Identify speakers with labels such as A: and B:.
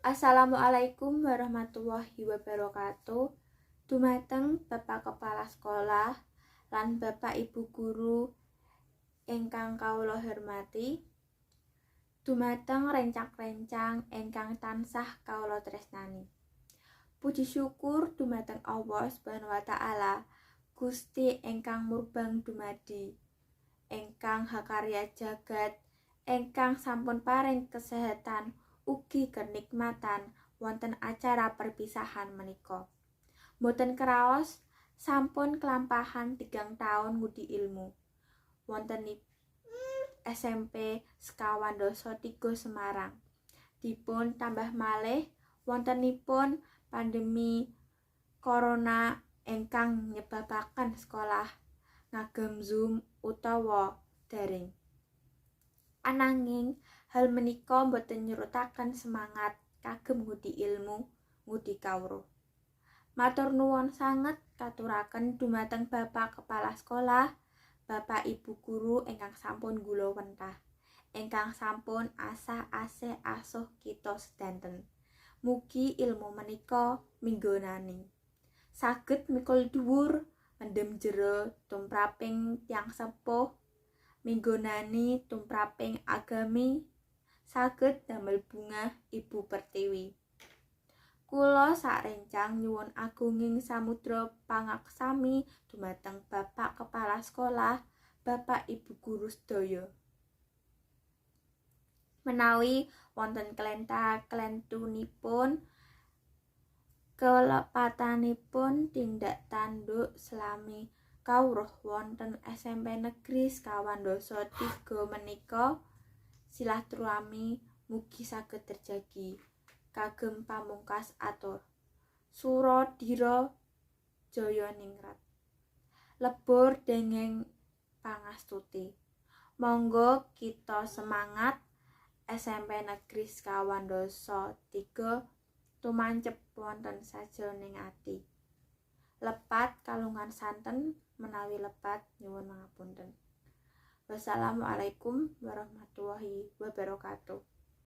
A: Assalamualaikum warahmatullahi wabarakatuh. Dumateng Bapak Kepala Sekolah lan Bapak Ibu Guru ingkang kawula hormati. Dumateng rencang-rencang ingkang tansah kawula tresnani. Puji syukur dumateng Allah Subhanahu wa taala, Gusti ingkang murbang dumadi, ingkang hakarya jagat, ingkang sampun paring kesehatan ugi kenikmatan wonten acara perpisahan menika. Mboten kraos sampun kelampahan 3 taun ngudi ilmu wonten SMP sekawan dasa 3 Semarang. Dipun tambah malih wontenipun pandemi corona ingkang nyebabaken sekolah ngagem Zoom utawa daring. Ananging hal menika boten nyurutaken semangat kagem ngudi ilmu, ngudi kawruh. Matur nuwun sanget katuraken dumateng Bapak Kepala Sekolah, Bapak Ibu Guru ingkang sampun gula wentah, ingkang sampun asah-asih asuh kita sedanten. Mugi ilmu menika minggonani, saged mikul dhuwur, mendem jero tumraping tiyang sepuh, minggonani tumraping agami, saged damel bungah Ibu Pertiwi. Kula sarencang nyuwun agunging samudra pangaksami dumateng Bapak Kepala Sekolah, Bapak Ibu Guru sedaya. Menawi wonten klenta-klentunipun kelepatanipun tindak tanduk selami kawruh wonten SMP Negeri sekawan dasa 3 menika, silaturahmi mugi saged terjagi. Kagem pamungkas atur Suradira Jayaningrat, lebur dengeng pangastuti. Monggo kita semangat SMP Negeri sekawan dasa 3 tumancep wonten sajroning ati. Lepat kalungan santen, menawi lepat nyuwun pangapunten. Wassalamualaikum warahmatullahi wabarakatuh.